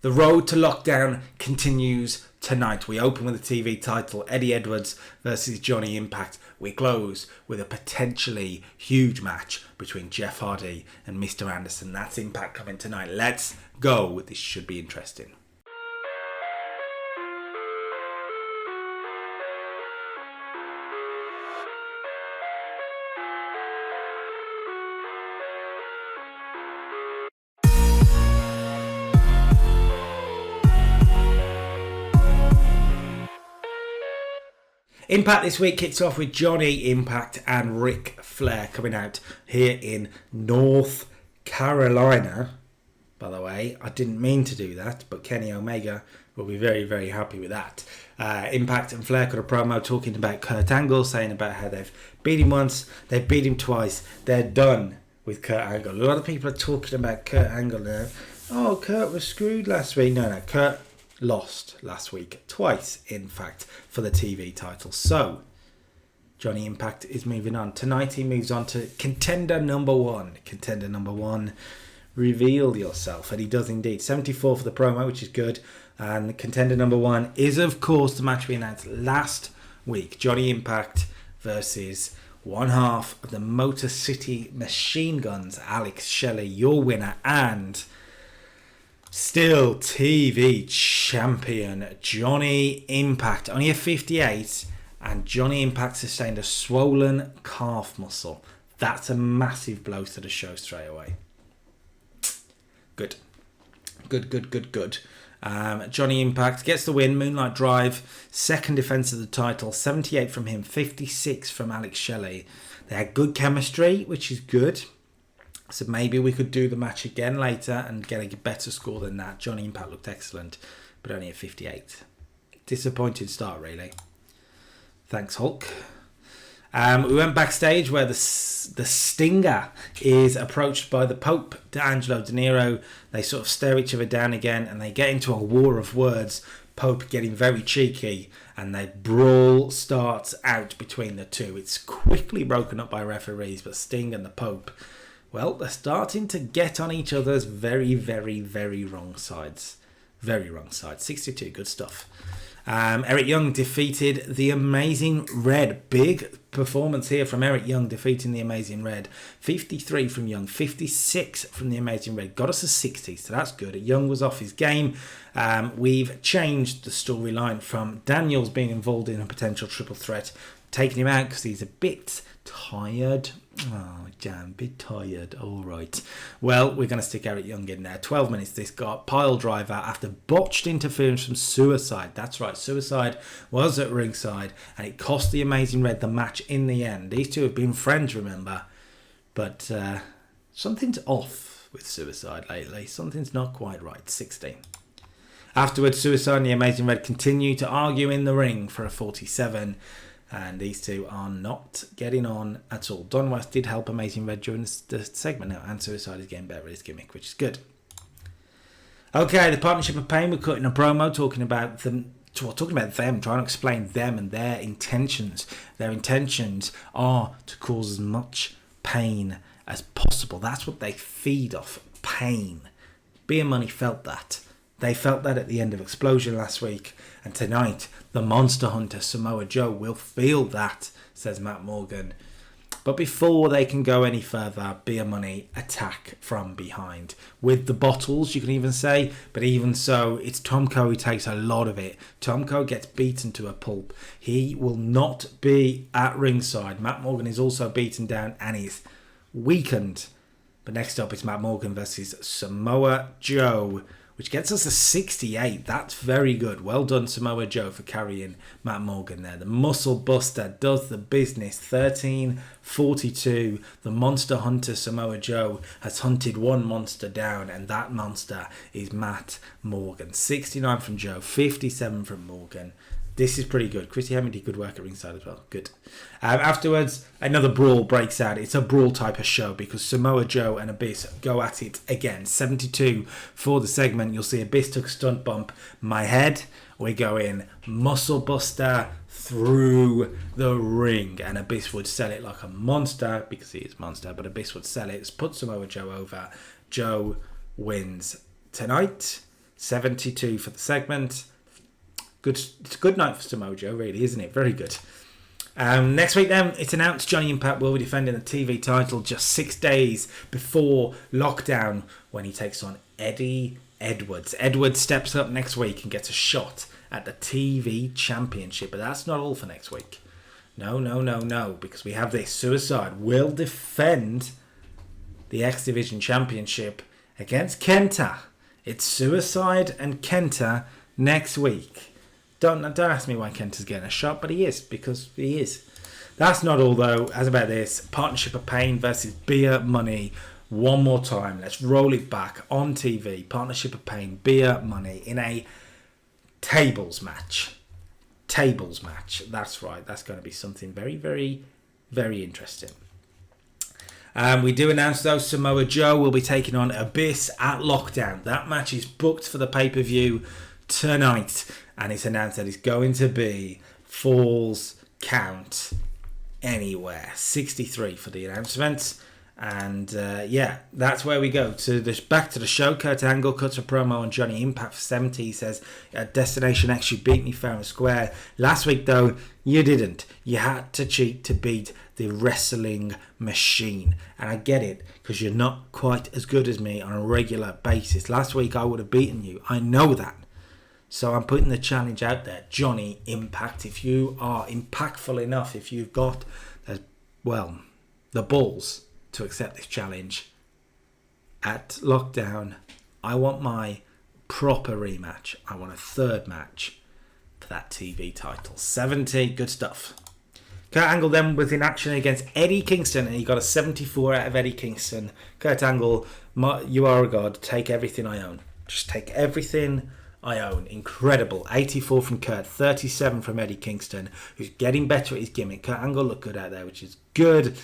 The road to lockdown continues tonight. We open with a TV title, Eddie Edwards versus Johnny Impact. We close with a potentially huge match between Jeff Hardy and Mr. Anderson. That's Impact coming tonight. Let's go. This should be interesting. Impact this week kicks off with Johnny Impact and Ric Flair coming out here in North Carolina. By the way, I didn't mean to do that, but Kenny Omega will be very, very happy with that. Impact and Flair got a promo talking about Kurt Angle, saying about how they've beat him once, they've beat him twice, they're done with Kurt Angle. A lot of people are talking about Kurt Angle now. Oh, Kurt was screwed last week. No, Kurt lost last week, twice in fact, for the TV title. So Johnny Impact is moving on. Tonight he moves on to contender number one. Contender number one, reveal yourself. And he does indeed. 74 for the promo, which is good. And contender number one is of course the match we announced last week. Johnny Impact versus one half of the Motor City Machine Guns, Alex Shelley, your winner, and still TV champion Johnny Impact. Only a 58, and Johnny Impact sustained a swollen calf muscle. That's a massive blow to the show straight away. Good. Johnny Impact gets the win. Moonlight Drive, second defense of the title. 78 from him, 56 from Alex Shelley. They had good chemistry, which is good. So maybe we could do the match again later and get a better score than that. Johnny Impact looked excellent, but only a 58. Disappointing start, really. Thanks, Hulk. We went backstage where the Stinger is approached by the Pope, D'Angelo De Niro. They sort of stare each other down again and they get into a war of words. Pope getting very cheeky and the brawl starts out between the two. It's quickly broken up by referees, but Sting and the Pope, well, they're starting to get on each other's very, very, very wrong sides. Very wrong sides. 62, good stuff. Eric Young defeated the Amazing Red. Big performance here from Eric Young defeating the Amazing Red. 53 from Young, 56 from the Amazing Red. Got us a 60, so that's good. Young was off his game. We've changed the storyline from Daniels being involved in a potential triple threat, taking him out because he's a bit tired. Oh, damn, a bit tired. All right. Well, we're going to stick Eric Young in there. 12 minutes this got. Pile driver after botched interference from Suicide. That's right. Suicide was at ringside and it cost the Amazing Red the match in the end. These two have been friends, remember. But something's off with Suicide lately. Something's not quite right. 16. Afterwards, Suicide and the Amazing Red continue to argue in the ring for a 47. And these two are not getting on at all. Don West did help Amazing Red during the segment now, and Suicide is getting better at his gimmick, which is good. Okay, the Partnership of Pain, we're cutting a promo talking about them, trying to explain them and their intentions. Their intentions are to cause as much pain as possible. That's what they feed off, pain. Beer Money felt that. They felt that at the end of Explosion last week. And tonight, the Monster Hunter Samoa Joe will feel that, says Matt Morgan. But before they can go any further, Beer Money attack from behind. With the bottles, you can even say. But even so, it's Tomko who takes a lot of it. Tomko gets beaten to a pulp. He will not be at ringside. Matt Morgan is also beaten down and is weakened. But next up, it's Matt Morgan versus Samoa Joe, which gets us a 68. That's very good. Well done, Samoa Joe, for carrying Matt Morgan there. The Muscle Buster does the business. 13:42. The Monster Hunter Samoa Joe has hunted one monster down, and that monster is Matt Morgan. 69 from Joe, 57 from Morgan. This is pretty good. Chrissy Hemme did good work at ringside as well. Good. Afterwards, another brawl breaks out. It's a brawl type of show because Samoa Joe and Abyss go at it again. 72 for the segment. You'll see Abyss took a stunt bump. My head, we're going Muscle Buster through the ring. And Abyss would sell it like a monster because he is a monster. But Abyss would sell it. It's put Samoa Joe over. Joe wins tonight. 72 for the segment. Good. It's a good night for Samoa Joe, really, isn't it? Very good. Next week, then, it's announced Johnny Impact will be defending the TV title just 6 days before lockdown when he takes on Eddie Edwards. Edwards steps up next week and gets a shot at the TV Championship. But that's not all for next week. No, because we have this. Suicide will defend the X Division Championship against Kenta. It's Suicide and Kenta next week. Don't ask me why Kenta's getting a shot, but he is, because he is. That's not all, though. As about this, Partnership of Pain versus Beer Money. One more time. Let's roll it back on TV. Partnership of Pain, Beer Money in a tables match. Tables match. That's right. That's going to be something very, very, very interesting. We do announce, though, Samoa Joe will be taking on Abyss at Lockdown. That match is booked for the pay-per-view tonight, and it's announced that it's going to be Falls Count Anywhere. 63 for the announcement. And that's where we go. Back to the show. Kurt Angle cuts a promo on Johnny Impact for 70. He says, at Destination X, you beat me fair and square. Last week, though, you didn't. You had to cheat to beat the wrestling machine. And I get it, because you're not quite as good as me on a regular basis. Last week, I would have beaten you. I know that. So I'm putting the challenge out there. Johnny Impact, if you are impactful enough, if you've got, the balls to accept this challenge at Lockdown, I want my proper rematch. I want a third match for that TV title. 70, good stuff. Kurt Angle then was in action against Eddie Kingston, and he got a 74 out of Eddie Kingston. Kurt Angle, you are a god. Take everything I own. Just take everything I own. Incredible. 84 from Kurt, 37 from Eddie Kingston, who's getting better at his gimmick. Kurt Angle looked good out there, which is good.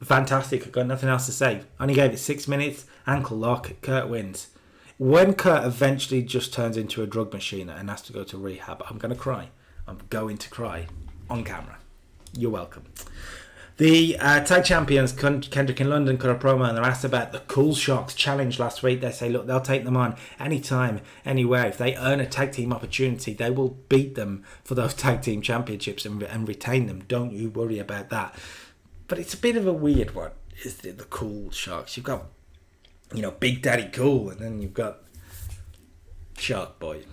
Fantastic. I've got nothing else to say. Only gave it 6 minutes. Ankle lock. Kurt wins. When Kurt eventually just turns into a drug machine and has to go to rehab, I'm going to cry. I'm going to cry on camera. You're welcome. The tag champions, Kendrick and London, cut a promo, and they're asked about the Cool Sharks challenge last week. They say, look, they'll take them on anytime, anywhere. If they earn a tag team opportunity, they will beat them for those tag team championships and retain them. Don't you worry about that. But it's a bit of a weird one, is the Cool Sharks. You've got, Big Daddy Cool, and then you've got Shark Boy.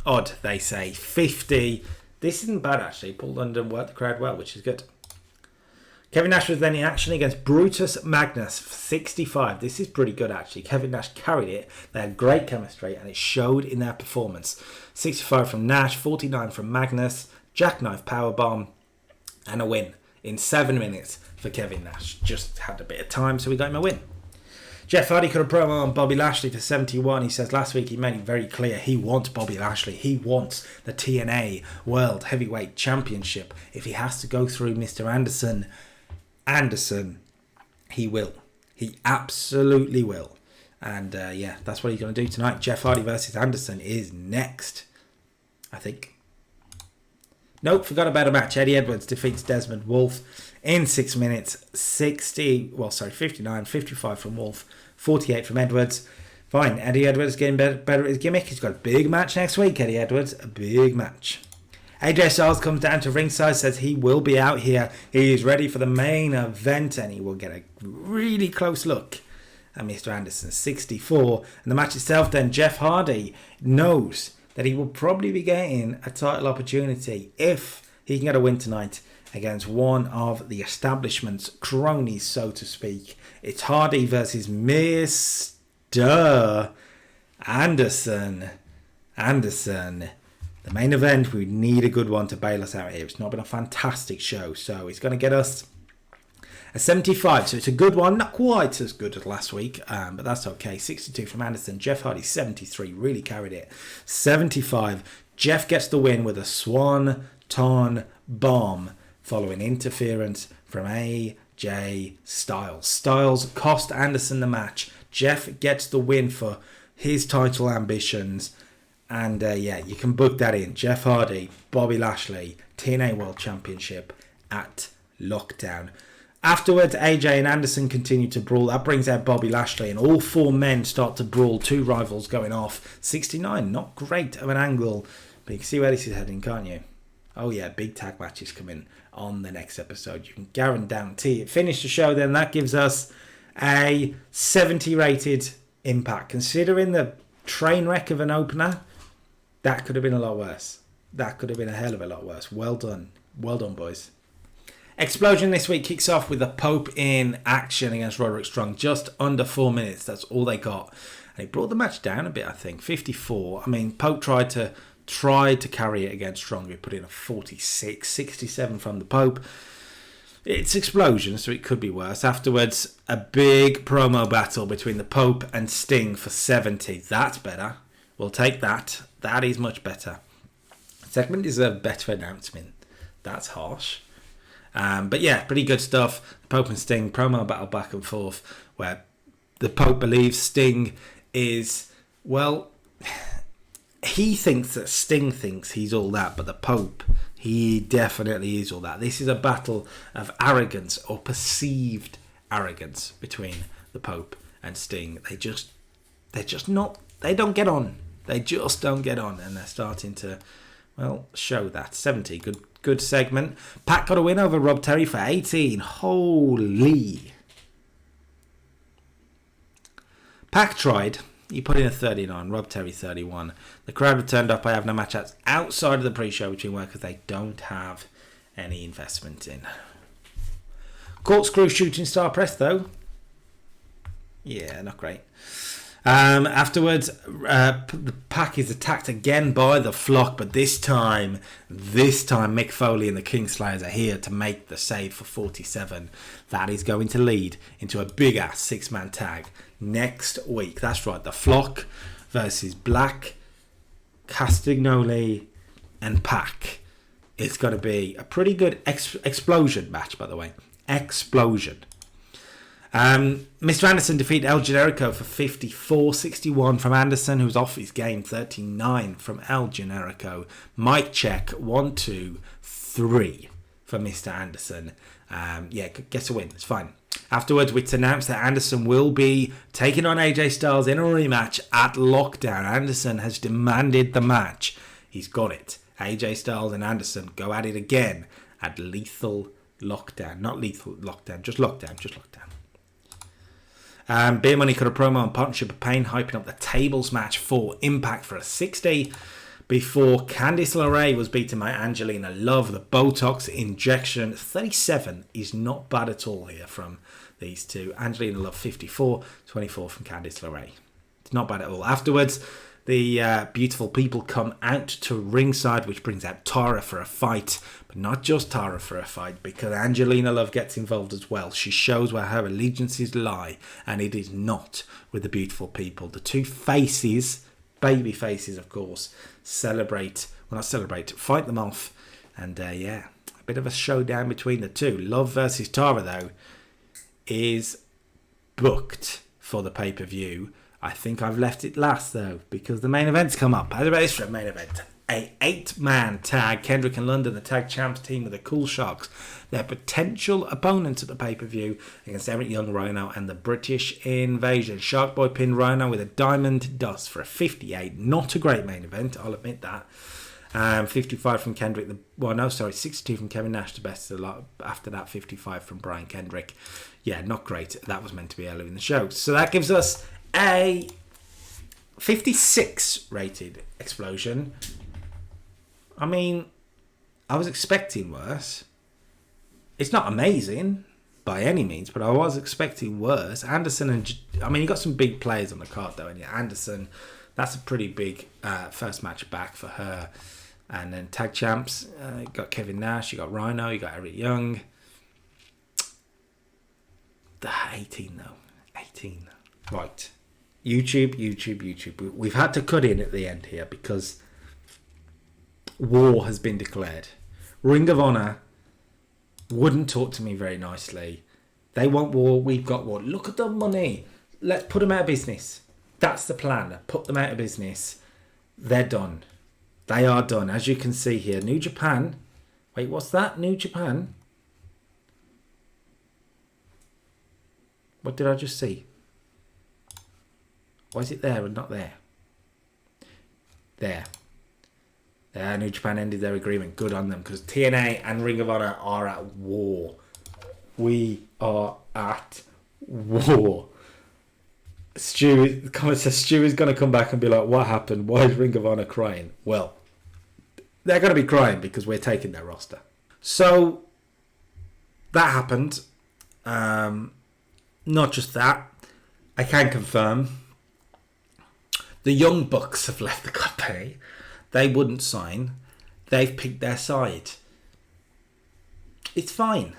Odd, they say. 50. This isn't bad, actually. Paul London worked the crowd well, which is good. Kevin Nash was then in action against Brutus Magnus for 65. This is pretty good, actually. Kevin Nash carried it. They had great chemistry, and it showed in their performance. 65 from Nash, 49 from Magnus, jackknife powerbomb, and a win in 7 minutes for Kevin Nash. Just had a bit of time, so we got him a win. Jeff Hardy cut a promo on Bobby Lashley for 71. He says last week he made it very clear he wants Bobby Lashley. He wants the TNA World Heavyweight Championship. If he has to go through Mr. Anderson, he will. He absolutely will. And that's what he's going to do tonight. Jeff Hardy versus Anderson is next, I think. Nope, forgot about a match. Eddie Edwards defeats Desmond Wolfe in 6 minutes. 59, 55 from Wolfe, 48 from Edwards. Fine, Eddie Edwards getting better at his gimmick. He's got a big match next week, Eddie Edwards. A big match. AJ Styles comes down to ringside, says he will be out here. He is ready for the main event, and he will get a really close look at Mr. Anderson. 64. And the match itself then, Jeff Hardy knows that he will probably be getting a title opportunity if he can get a win tonight against one of the establishment's cronies, so to speak. It's Hardy versus Mr. Anderson. The main event, we need a good one to bail us out here. It's not been a fantastic show, so it's going to get us a 75. So it's a good one, not quite as good as last week, but that's okay. 62 from Anderson. Jeff Hardy, 73, really carried it. 75. Jeff gets the win with a Swanton bomb following interference from AJ Styles. Styles cost Anderson the match. Jeff gets the win for his title ambitions. And you can book that in. Jeff Hardy, Bobby Lashley, TNA World Championship at Lockdown. Afterwards, AJ and Anderson continue to brawl. That brings out Bobby Lashley, and all four men start to brawl. Two rivals going off. 69, not great of an angle, but you can see where this is heading, can't you? Oh yeah, big tag matches coming on the next episode. You can guarantee it. Finish the show then. That gives us a 70 rated Impact. Considering the train wreck of an opener, that could have been a lot worse. That could have been a hell of a lot worse. Well done. Well done, boys. Explosion this week kicks off with the Pope in action against Roderick Strong. Just under 4 minutes. That's all they got. And it brought the match down a bit, I think. 54. I mean, Pope tried to carry it against Strong. He put in a 46. 67 from the Pope. It's Explosion, so it could be worse. Afterwards, a big promo battle between the Pope and Sting for 70. That's better. We'll take that. That is much better. Segment deserved better announcement. That's harsh. But yeah, pretty good stuff. The Pope and Sting promo battle back and forth, where the Pope believes Sting is, well, he thinks that Sting thinks he's all that, but the Pope, he definitely is all that. This is a battle of arrogance, or perceived arrogance, between the Pope and Sting. They don't get on. They just don't get on, and they're starting to, well, show that. 70, good segment. Pac got a win over Rob Terry for 18. Holy. Pac tried. He put in a 39. Rob Terry 31. The crowd have turned up. I have no match outside of the pre-show between workers they don't have any investment in. Corkscrew shooting star press though. Yeah, not great. Afterwards, the Pac is attacked again by the Flock, but this time Mick Foley and the Kingslayers are here to make the save for 47. That is going to lead into a big ass 6-man tag next week. That's right, the Flock versus Black, Castagnoli and Pac. It's going to be a pretty good explosion match, by the way. Explosion. Mr. Anderson defeated El Generico for 54. 61 from Anderson, who's off his game. 39 from El Generico. Mic check. 1, 2, 3 for Mr. Anderson. Gets a win. It's fine. Afterwards, it's announced that Anderson will be taking on AJ Styles in a rematch at Lockdown. Anderson has demanded the match. He's got it. AJ Styles and Anderson go at it again at Lethal Lockdown. Not Lethal Lockdown, just Lockdown. Beer Money cut a promo on Partnership of Pain, hyping up the tables match for Impact for a 60 before Candice LeRae was beaten by Angelina Love. The Botox injection. 37 is not bad at all here from these two. Angelina Love 54, 24 from Candice LeRae. It's not bad at all. Afterwards, the beautiful people come out to ringside, which brings out Tara for a fight. But not just Tara for a fight, because Angelina Love gets involved as well. She shows where her allegiances lie, and it is not with the beautiful people. The two faces, baby faces of course, fight them off. And a bit of a showdown between the two. Love versus Tara, though, is booked for the pay-per-view. I think I've left it last, though, because the main event's come up. How's about this for a main event? A 8-man tag. Kendrick and London, the tag champs team with the Cool Sharks. Their potential opponents at the pay-per-view against Eric Young, Rhino, and the British Invasion. Shark Boy pinned Rhino with a Diamond Dust for a 58. Not a great main event, I'll admit that. 55 from Kendrick. 62 from Kevin Nash, the best a lot. After that, 55 from Brian Kendrick. Yeah, not great. That was meant to be earlier in the show. So that gives us a 56 rated Explosion. I mean, I was expecting worse. It's not amazing by any means, but I was expecting worse. Anderson you got some big players on the card though, and Anderson, that's a pretty big first match back for her. And then tag champs, you got Kevin Nash, you got Rhino, you got Eric Young. 18 though, 18. Right. YouTube. We've had to cut in at the end here because war has been declared. Ring of Honor wouldn't talk to me very nicely. They want war, we've got war. Look at the money. Let's put them out of business. That's the plan. Put them out of business. They're done. They are done. As you can see here, New Japan. Wait, what's that? New Japan? What did I just see? Why is it there and not there? There. New Japan ended their agreement. Good on them, because TNA and Ring of Honor are at war. We are at war. The comment says Stu is going to come back and be like, what happened? Why is Ring of Honor crying? Well, they're going to be crying because we're taking their roster. So, that happened. Not just that. I can confirm the Young Bucks have left the company. They wouldn't sign. They've picked their side. It's fine.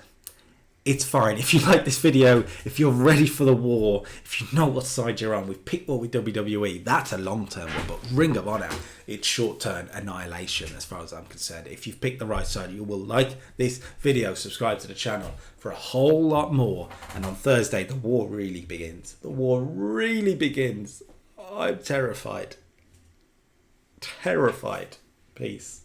It's fine. If you like this video, if you're ready for the war, if you know what side you're on, we've picked war with WWE. That's a long-term one, but Ring of Honor, it's short-term annihilation as far as I'm concerned. If you've picked the right side, you will like this video, subscribe to the channel for a whole lot more. And on Thursday, the war really begins. The war really begins. I'm terrified. Terrified. Peace.